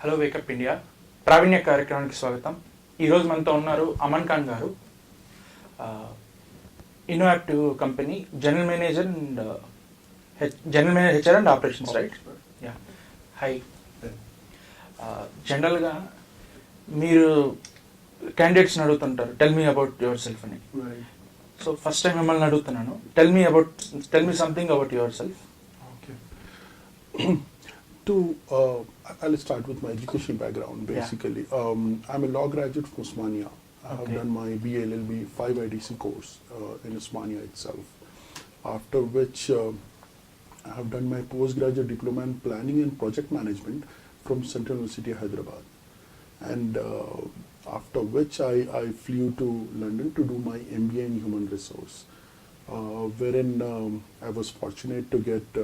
Hello wake up India ప్రావీణ్య కార్యక్రమానికి స్వాగతం. ఈరోజు మనతో ఉన్నారు అమన్ ఖాన్ గారు, Innoactive company general manager HR and operations, right? Yeah, hi. జనరల్గా మీరు క్యాండిడేట్స్ని అడుగుతుంటారు, tell me about yourself అని. సో ఫస్ట్ టైం మిమ్మల్ని అడుగుతున్నాను, tell me something about yourself. I'll start with my educational background basically. I'm a law graduate from Osmania. I have done my BA LLB 5 IDC course in Osmania itself. After which I have done my postgraduate diploma in planning and project management from Central University of Hyderabad. And after which I flew to London to do my MBA in human resource, wherein I was fortunate to get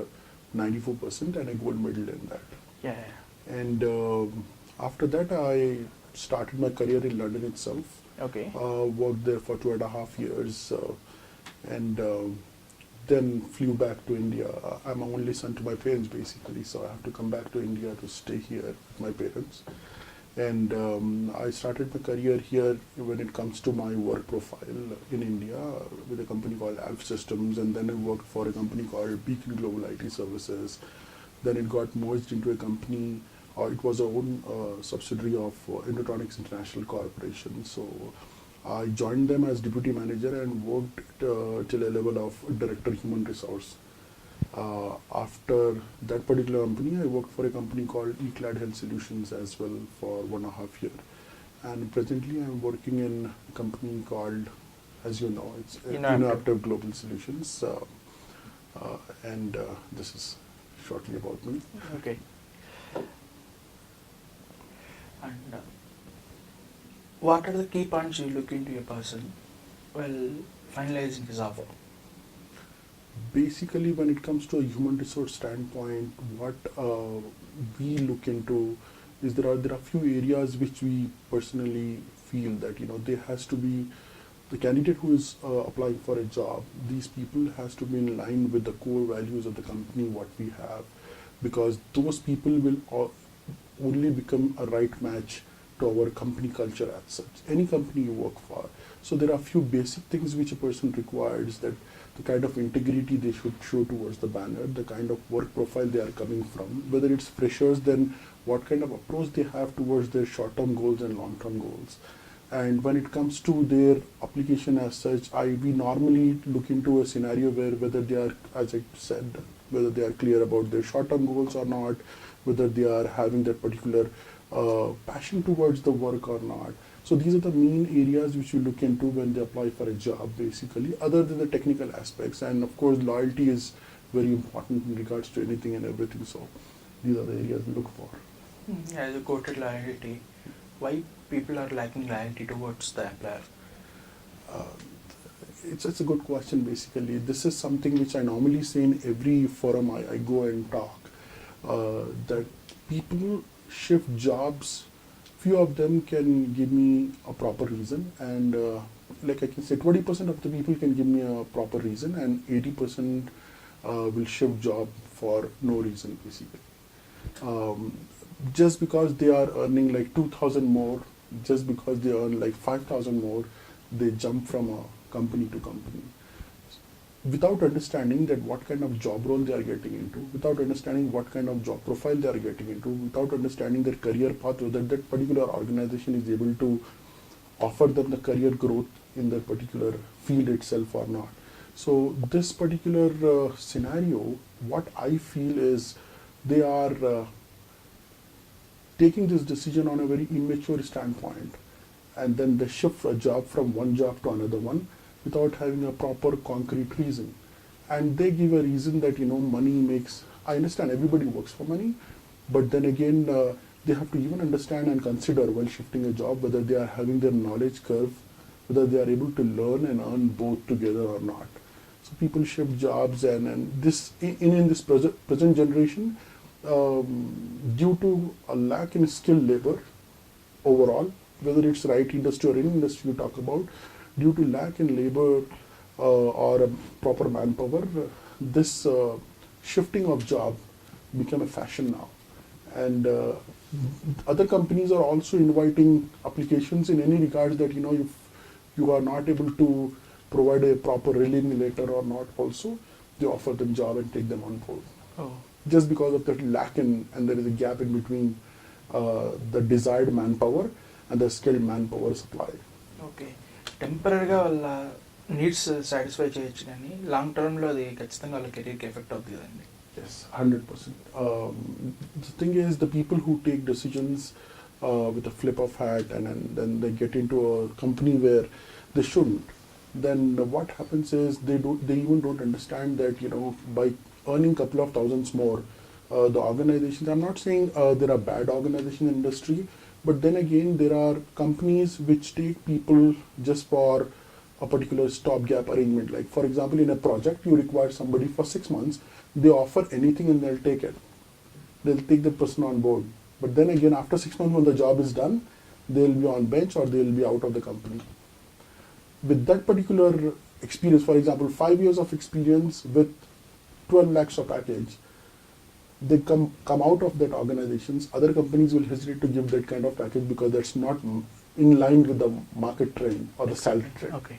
94% and a gold medal in that. Yeah. And after that, I started my career in London itself. Okay. Worked there for 2.5 years, and then flew back to India. I'm an only son to my parents, basically, so I have to come back to India to stay here with my parents. And I started my career here when it comes to my work profile in India with a company called Alf Systems, and then I worked for a company called Beacon Global IT Services. Then it got merged into a company, or it was our own subsidiary of Indotronics International Corporation. So I joined them as deputy manager and worked till a level of director human resource. After that particular company, I worked for a company called Eclad Health Solutions as well for 1.5 years. And presently I'm working in a company called, as you know, it's Innovative Global Solutions. And this is shortly about me. Okay. And what are the key points you look into a person while finalizing his offer? Basically, when it comes to a human resource standpoint, what we look into is there are few areas which we personally feel that there has to be the candidate who is applying for a job. These people has to be in line with the core values of the company what we have, because those people will only become a right match to our company culture as such. Any company you work for. So there are few basic things which a person requires, that the kind of integrity they should show towards the banner, the kind of work profile they are coming from, whether it's freshers, then what kind of approach they have towards their short-term goals and long-term goals. And when it comes to their application as such, we normally look into a scenario where whether they are, as I said, whether they are clear about their short-term goals or not, whether they are having that particular passion towards the work or not. So these are the main areas which you look into when they apply for a job, basically, other than the technical aspects. And of course, loyalty is very important in regards to anything and everything. So these are the areas we look for. As you quoted loyalty, why people are lacking loyalty towards the employer? It's a good question, basically. This is something which I normally say in every forum I go and talk, that people shift jobs. Few of them can give me a proper reason, and like I can say 20% of the people can give me a proper reason, and 80% will shift job for no reason, basically. Just because they are earning like 2,000 more, just because they earn like 5,000 more, they jump from a company to company without understanding that what kind of job role they are getting into, without understanding what kind of job profile they are getting into, without understanding their career path, whether that particular organization is able to offer them the career growth in that particular field itself or not. So this particular scenario, what I feel is they are taking this decision on a very immature standpoint, and then they shift a job from one job to another one without having a proper concrete reason. And they give a reason that money makes. I understand everybody works for money, but then again they have to even understand and consider while shifting a job whether they are having their knowledge curve, whether they are able to learn and earn both together or not. So people shift jobs, and this in this present generation, due to a lack in skilled labor overall, whether it's right industry or any industry you talk about, due to lack in labor or a proper manpower, this shifting of job become a fashion now. And other companies are also inviting applications in any regards that, if you are not able to provide a proper releasing letter or not also, they offer them job and take them on board. Oh, Just because of that lack in, and there is a gap in between the desired manpower and the skilled manpower supply. Okay. టెంపరీగా వాళ్ళ needs satisfy చేయొచ్చు కానీ long టర్మ్లో అది ఖచ్చితంగా వాళ్ళ కెరీర్కి effect అవుతుంది కదండి. Yes, 100%. The thing is, the people who take decisions with a flip of hat and then they get into a company where they shouldn't, then what happens is they even don't understand that, by earning couple of thousands more, the organizations, I'm not saying there are bad organizations in industry, but then again, there are companies which take people just for a particular stopgap arrangement. Like, for example, in a project, you require somebody for 6 months, they offer anything and they'll take it. They'll take the person on board. But then again, after 6 months, when the job is done, they'll be on bench or they'll be out of the company. With that particular experience, for example, 5 years of experience with 12 lakhs of package, they come out of that organizations, other companies will hesitate to give that kind of package because that's not in line with the market trend or the salary trend. Okay.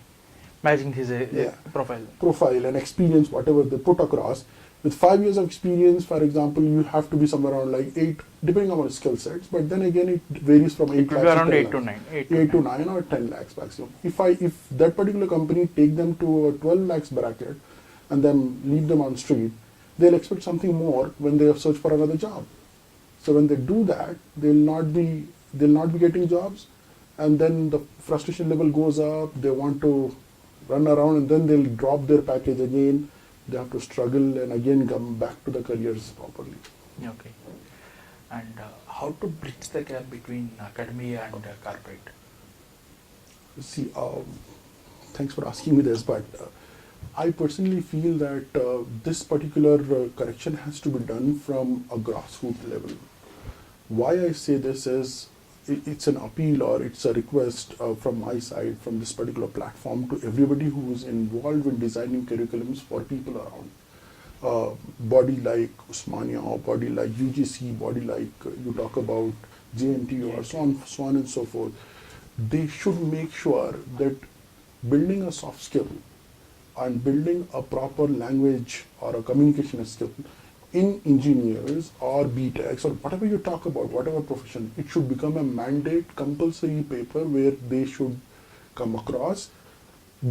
Matching his Yeah. Profile. Profile and experience, whatever they put across. With 5 years of experience, for example, you have to be somewhere around like 8, depending on your skill sets, but then again, it varies from 8 It will be lakhs around to 8 to 10 9. lakhs. 8 to 9 or 10 lakhs maximum. If that particular company take them to a 12 lakhs bracket and then leave them on street, they'll expect something more when they search for another job. So when they do that, they'll not be getting jobs, and then the frustration level goes up. They want to run around, and then they'll drop their package again. They have to struggle and again come back to the careers properly. Okay. And how to bridge the gap between academia and corporate? See, thanks for asking me this, but I personally feel that this particular correction has to be done from a grassroots level. Why I say this is, it's an appeal or it's a request from my side, from this particular platform, to everybody who is involved in designing curriculums for people around. Body like Usmania, or body like UGC, body like you talk about JNTU, or so on and so forth. They should make sure that building a soft skill and building a proper language or a communication skill in engineers or BTechs or whatever you talk about, whatever profession, it should become a mandate compulsory paper where they should come across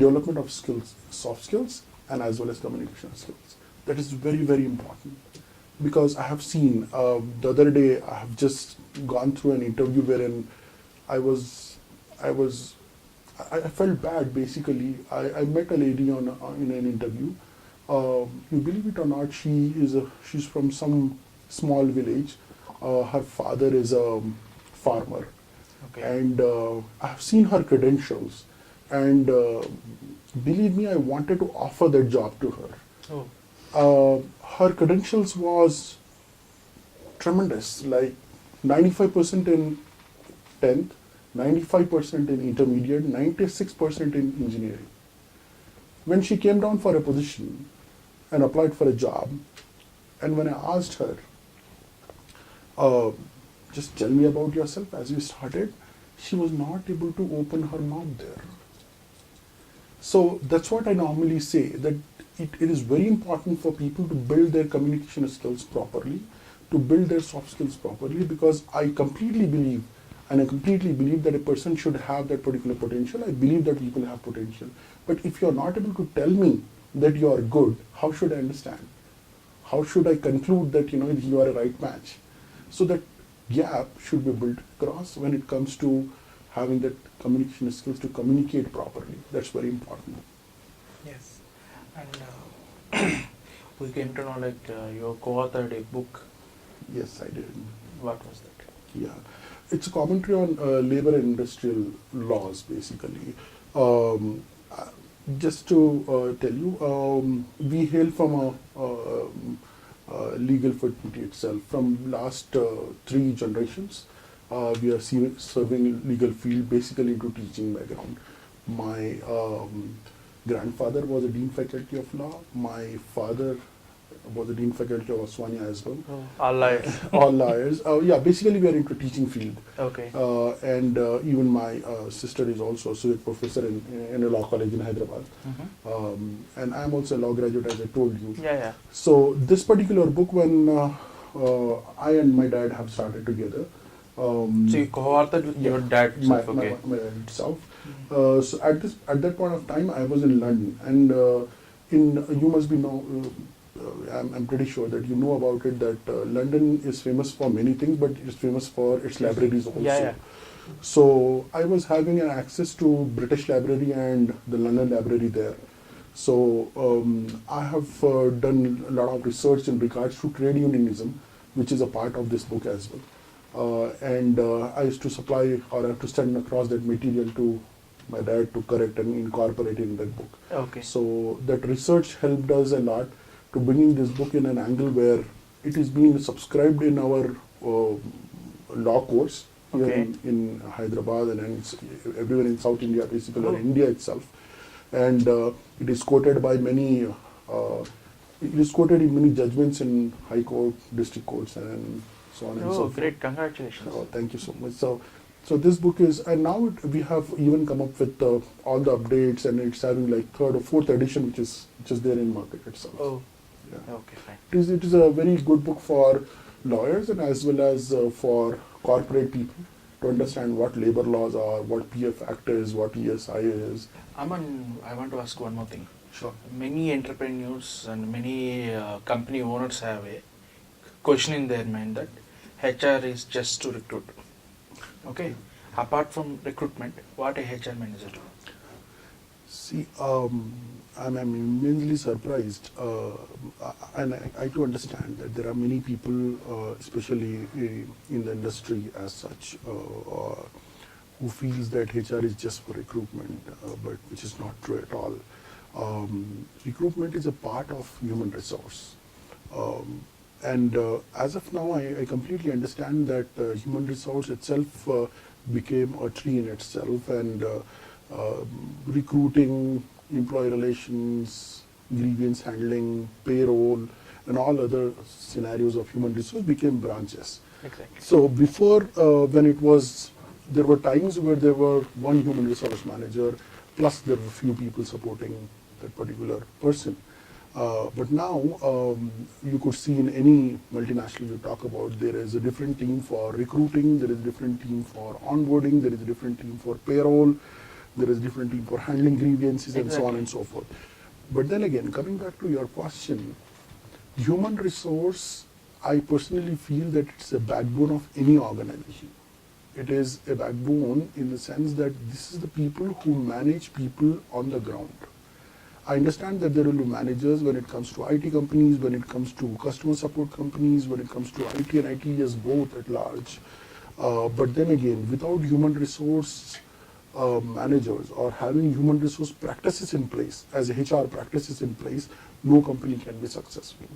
development of skills, soft skills, and as well as communication skills. That is very, very important. Because I have seen, the other day, I have just gone through an interview wherein I felt bad basically. I met a lady in an interview. You believe it or not, she's from some small village. Her father is a farmer. Okay. And I have seen her credentials. And believe me, I wanted to offer that job to her. Oh. Her credentials was tremendous, like 95% in 10th, 95% in intermediate, 96% in engineering. When she came down for a position and applied for a job, and when I asked her, just tell me about yourself as you started, she was not able to open her mouth there. So that's what I normally say, that it is very important for people to build their communication skills properly, to build their soft skills properly, because I completely believe that a person should have that particular potential. I believe that people have potential. But if you're not able to tell me that you are good, how should I understand? How should I conclude that you are a right match? So that gap should be built across when it comes to having that communication skills to communicate properly. That's very important. Yes. And we came to know you co-authored a book. Yes, I did. What was that? Yeah. It's a commentary on labor and industrial laws, basically. Just to tell you, we hail from a legal fraternity itself. From last 3 generations, we are serving legal field, basically into teaching background. My grandfather was a dean faculty of law. My father was the Dean Faculty of Oswania as well. All liars. All liars. Yeah, basically we are into teaching field. Okay. And even my sister is also associate professor in a law college in Hyderabad. And I'm also a law graduate, as I told you. Yeah. So this particular book, when I and my dad have started together. So you co-authored with your dad itself, okay. My dad itself. So at that point of time, I was in London, and you must be I'm pretty sure that you know about it, that London is famous for many things, but it's famous for its libraries also. Yeah. So I was having an access to British Library and the London Library there. So I have done a lot of research in regards to trade unionism, which is a part of this book as well. And I used to supply, or I have to send across that material to my dad to correct and incorporate in that book. Okay. So that research helped us a lot to bringing this book in an angle where it is being subscribed in our law course here in Hyderabad and everywhere in South India, basically, or India itself. And it is quoted by many, it is quoted in many judgments in High Court, District Courts, and so on and so forth. Great, congratulations. Oh, thank you so much. So this book is, and now we have even come up with all the updates, and it's having like third or fourth edition, which is there in market itself. Oh, yeah. Okay, fine. It is a very good book for lawyers and as well as for corporate people to understand what labor laws are, what PF Act is, what ESI is. Aman, I want to ask one more thing. Sure. Many entrepreneurs and many company owners have a question in their mind that HR is just to recruit. Okay. Apart from recruitment, what a HR manager do? See, I'm immensely surprised, and I do understand that there are many people, especially in the industry as such, who feels that HR is just for recruitment, but which is not true at all. Recruitment is a part of human resource. And as of now, I completely understand that human resource itself became a tree in itself, and recruiting, employee relations, grievance handling, payroll, and all other scenarios of human resource became branches. Exactly. So before, when there were times where there were one human resource manager, plus there were few people supporting that particular person. But now, you could see in any multinational you talk about, there is a different team for recruiting, there is a different team for onboarding, there is a different team for payroll, there is a different team for handling grievances, and so on and so forth. But then again, coming back to your question, human resource, I personally feel that it's a backbone of any organization. It is a backbone in the sense that this is the people who manage people on the ground. I understand that there will be managers when it comes to IT companies, when it comes to customer support companies, when it comes to IT and ITES both at large. But then again, without human resource managers or having human resource practices in place, as HR practices in place, no company can be successful.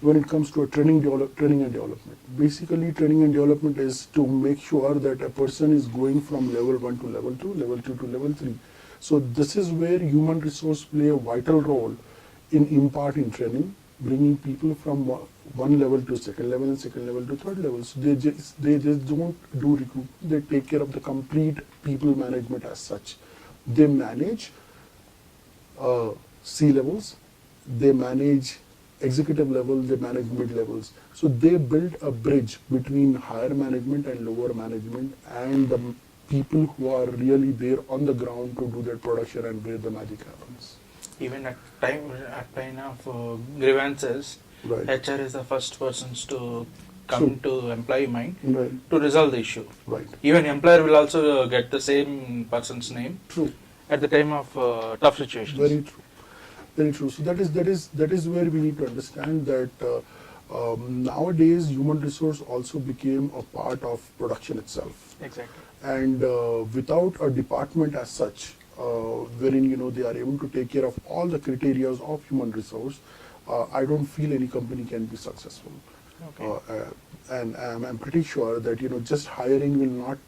When it comes to a training and development, basically training and development is to make sure that a person is going from level 1 to level 2, level 2 to level 3. So this is where human resource play a vital role in imparting training, bringing people from one level to second level and second level to third level. So they just don't do recruitment. They take care of the complete people management as such. They manage C levels, they manage executive level, they manage mid levels. So they build a bridge between higher management and lower management and the people who are really there on the ground to do that production and where the magic happens. Even at time of grievances, Right. HR is the first persons to come to employee mind Right. to resolve the issue. Right. Even employer will also get the same person's name True. at the time of tough situations. Very true. Very true. So that is where we need to understand that nowadays human resource also became a part of production itself. Exactly. And without a department as such, wherein they are able to take care of all the criteria of human resource, I don't feel any company can be successful. Okay. And I'm pretty sure that just hiring will not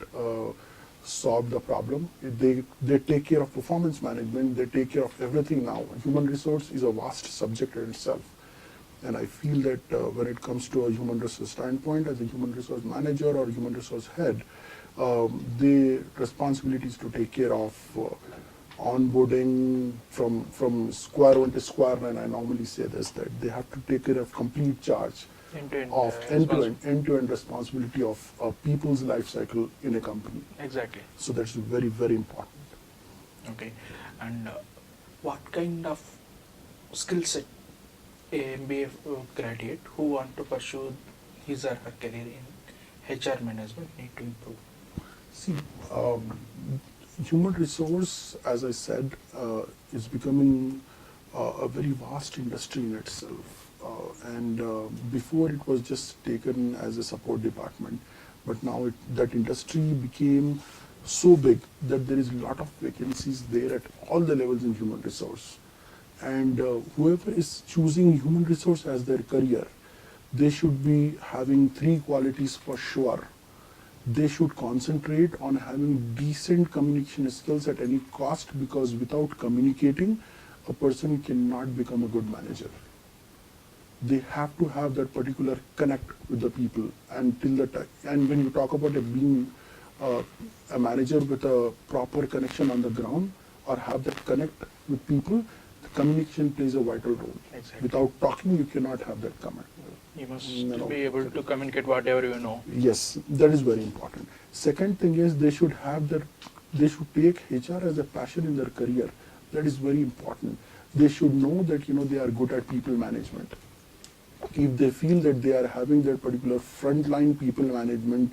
solve the problem. They take care of performance management. They take care of everything now. Human resource is a vast subject in itself. And I feel that when it comes to a human resource standpoint, as a human resource manager or human resource head, the responsibility is to take care of onboarding from square one to square nine. I normally say this, that they have to take care of complete charge End-to-end of end-to-end responsibility of people's life cycle in a company. Exactly. So that's very, very important. Okay. And what kind of skill set a MBA graduate who want to pursue his or her career in HR management need to improve? See, human resource, as I said, is becoming a very vast industry in itself. Before it was just taken as a support department, but now that industry became so big that there is a lot of vacancies there at all the levels in human resource. And whoever is choosing human resource as their career, they should be having three qualities for sure. They should concentrate on having decent communication skills at any cost, because without communicating, a person cannot become a good manager. They have to have that particular connect with the people. And when you talk about being a manager with a proper connection on the ground, or have that connect with people, the communication plays a vital role. Exactly. Without talking, you cannot have that connect. You must No. be able to communicate whatever you know. Yes, that is very important. Second thing is they should take HR as a passion in their career. That is very important. They should know that they are good at people management. If they feel that they are having that particular frontline people management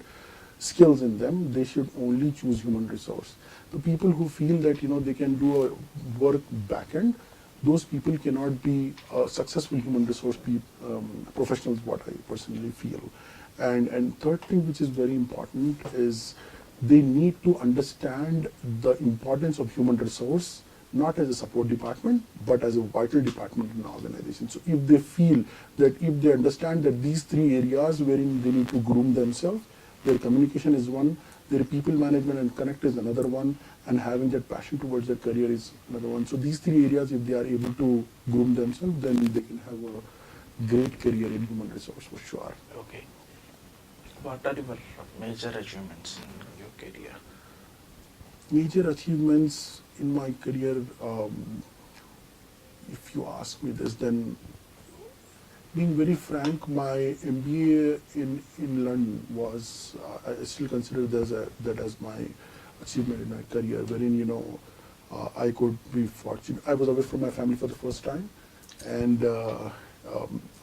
skills in them, they should only choose human resource. The people who feel that they can do a work back end, those people cannot be successful human resource professionals, what I personally feel. And third thing, which is very important, is they need to understand the importance of human resource, not as a support department, but as a vital department in an organization. So if they feel that, if they understand that these three areas wherein they need to groom themselves, their communication is one, their people management and connect is another one, and having that passion towards their career is another one. So these three areas, if they are able to groom themselves, then they can have a great career in human resource for sure. Okay. What are your major achievements in your career? Major achievements in my career, if you ask me this, then being very frank, my MBA in London was, I still consider that as my achievement in my career, wherein, I could be fortunate. I was away from my family for the first time, and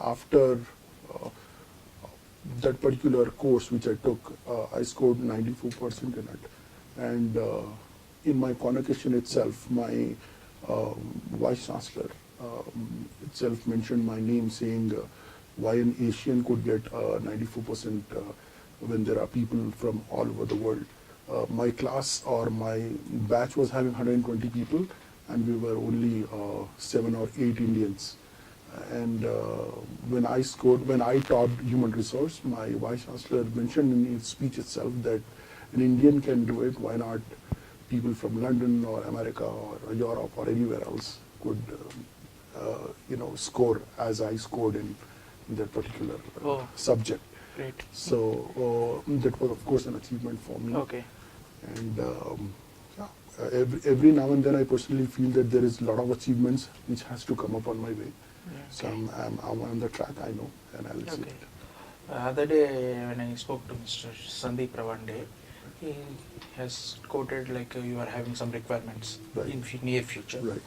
after that particular course which I took, I scored 94% in it. And in my convocation itself, my vice chancellor itself mentioned my name, saying why an Asian could get 94% when there are people from all over the world. My class or my batch was having 120 people, and we were only 7 or 8 Indians. And when I taught human resource, my vice chancellor mentioned in his speech itself that an Indian can do it, why not people from London or America or Europe or anywhere else could score as I scored in that particular subject. Great. So that was, of course, an achievement for me. Okay. And every now and then I personally feel that there is a lot of achievements which has to come up on my way. Yeah, So okay. I'm on the track, I know, and I'll see Okay. it. Other day when I spoke to Mr. Sandeep Ravande, he has quoted like you are having some requirements Right. in near future. Right.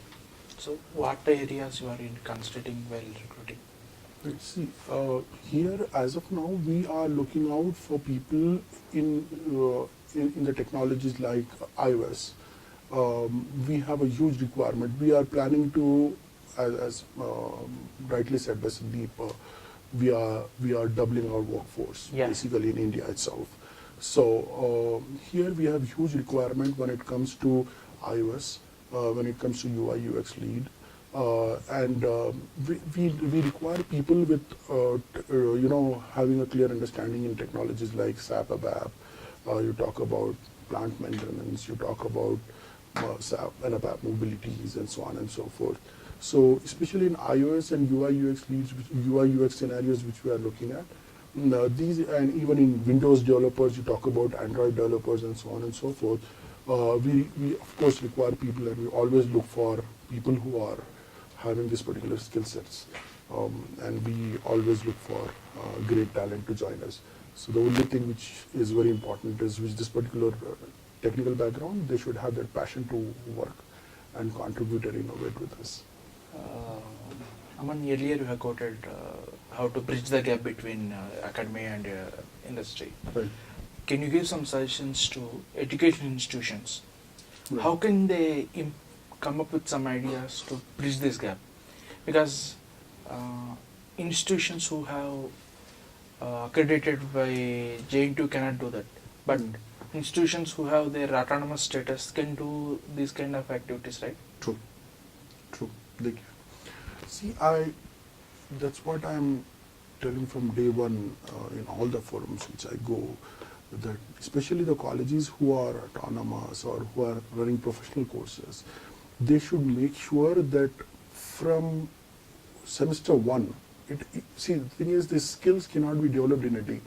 So what areas you are in considering while recruiting? Let's see. Here, as of now, we are looking out for people in the technologies like iOS. We have a huge requirement. We are planning to, as rightly said by Sandeep, we are doubling our workforce, Yeah. basically in India itself. So here we have huge requirement when it comes to iOS, when it comes to UI UX lead. And we require people with having a clear understanding in technologies like SAP ABAP. You talk about plant maintenance. You talk about SAP and ABAP mobilities and so on and so forth. So especially in iOS and UI UX scenarios which we are looking at, these, and even in Windows developers, you talk about Android developers and so on and so forth. We of course require people, and we always look for people who are having this particular skill sets, and we always look for great talent to join us. So the only thing which is very important is with this particular technical background, they should have that passion to work and contribute and innovate with us. Aman, earlier you have quoted how to bridge the gap between academia and industry. Right. Can you give some suggestions to education institutions? Right. How can they come up with some ideas to bridge this gap? Because institutions who have accredited by JNTU cannot do that, but institutions who have their autonomous status can do these kind of activities, right? True. They can. See, that's what I'm telling from day one in all the forums which I go, that especially the colleges who are autonomous or who are running professional courses, they should make sure that from semester one, see, the thing is, these skills cannot be developed in a day.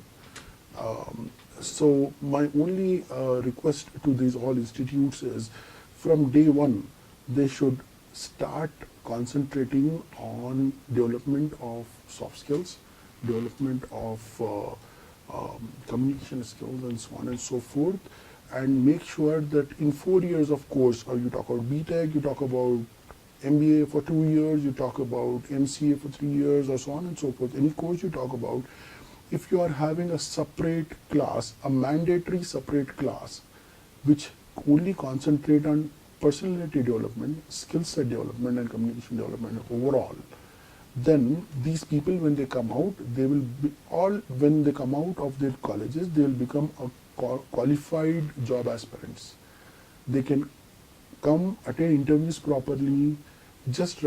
So my only request to these all institutes is, from day one, they should start concentrating on development of soft skills, development of communication skills, and so on and so forth, and make sure that in 4 years of course, or you talk about BTech, you talk about MBA for 2 years, you talk about MCA for 3 years, or so on and so forth, any course you talk about, if you are having a separate class, a mandatory separate class, which only concentrate on personality development, skill set development, and communication development overall, then these people, when they come out, they will be when they come out of their colleges, they will become a qualified job aspirants. They can come, attend interviews properly. Just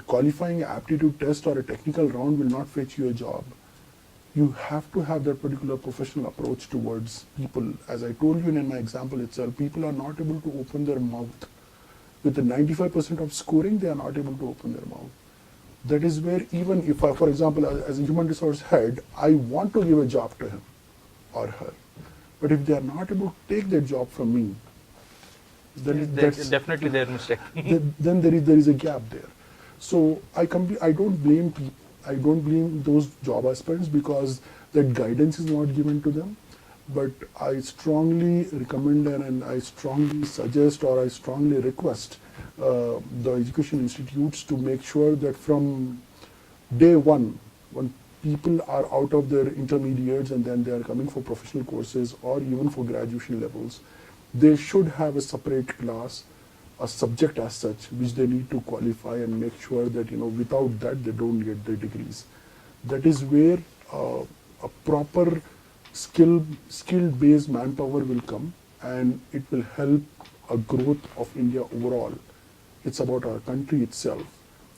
qualifying an aptitude test or a technical round will not fetch you a job. You have to have that particular professional approach towards people. As I told you in my example itself, people are not able to open their mouth. With the 95% of scoring, they are not able to open their mouth. That is where, even if I, for example, as a human resource head, I want to give a job to him or her, but if they are not able to take that job from me, then that's definitely their mistake. then there is a gap there. So I don't blame people. I don't blame those job aspirants because that guidance is not given to them. But I strongly recommend and I strongly suggest, or I strongly request the education institutes to make sure that from day one, when people are out of their intermediates and then they are coming for professional courses or even for graduation levels, they should have a separate class, a subject as such, which they need to qualify and make sure that, without that they don't get their degrees. That is where a proper skill-based manpower will come, and it will help a growth of India overall. It's about our country itself.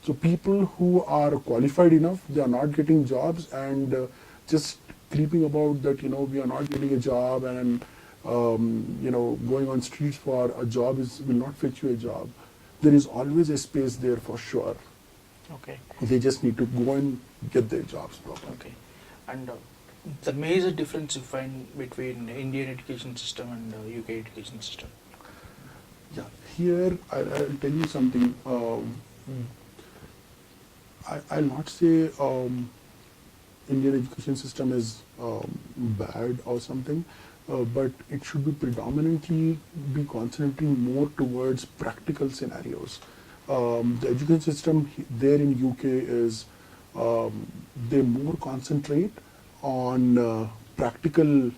So people who are qualified enough, they are not getting jobs and just creeping about that, we are not getting a job, and going on streets for a job will not fetch you a job. There is always a space there for sure. Okay. They just need to go and get their jobs properly. Okay. And the major difference you find between Indian education system and UK education system? Yeah, here I'll tell you something. I'll not say Indian education system is bad or something. But it should be predominantly be concentrating more towards practical scenarios. The education system there in UK is they more concentrate on practical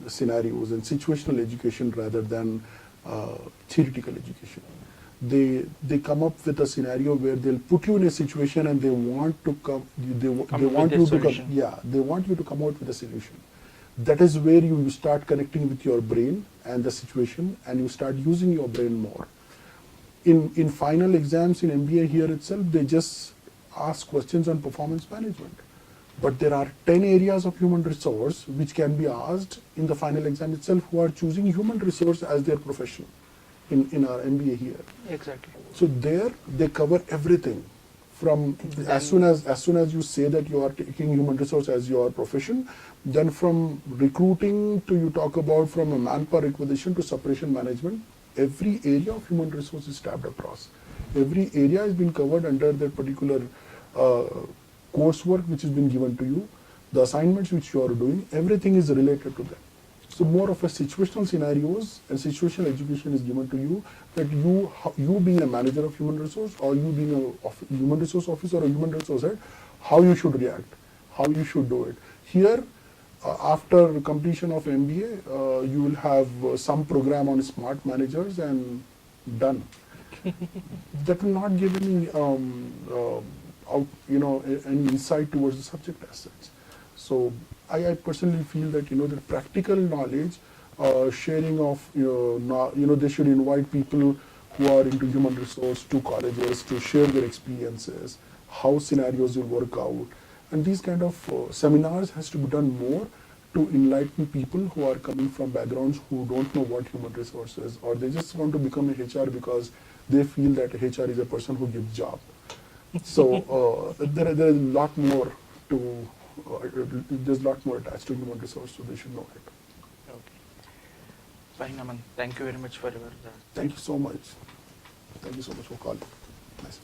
scenarios and situational education rather than theoretical education. They come up with a scenario where they'll put you in a situation and they want to come. They want you to come. Yeah, they want you to come out with a solution. That is where you start connecting with your brain and the situation, and you start using your brain more. In final exams in MBA here itself, they just ask questions on performance management. But there are 10 areas of human resource which can be asked in the final exam itself, who are choosing human resource as their profession. in our MBA here. Exactly. So there they cover everything from as soon as you say that you are taking human resource as your profession, then from recruiting to you talk about from a manpower acquisition to separation management, every area of human resource is tabbed across. Every area has been covered under that particular uh, coursework which has been given to you, the assignments which you are doing, everything is related to them. So more of a situational scenarios and situational education is given to you that you being a manager of human resource or you being a human resource officer or human resource head, how you should react, how you should do it. Here, after completion of MBA, you will have some program on smart managers and done. That will not give any any insight towards the subject as such. So I personally feel that the practical knowledge, sharing of they should invite people who are into human resource to colleges to share their experiences, how scenarios will work out, and these kind of seminars has to be done more to enlighten people who are coming from backgrounds who don't know what human resources is, or they just want to become a HR because they feel that HR is a person who gives job. So there is a lot more to there's a lot more attached to human resource, so they should know it. Okay. Fine, Aman. Thank you very much for your. Thank you so much. Thank you so much for calling. Nice.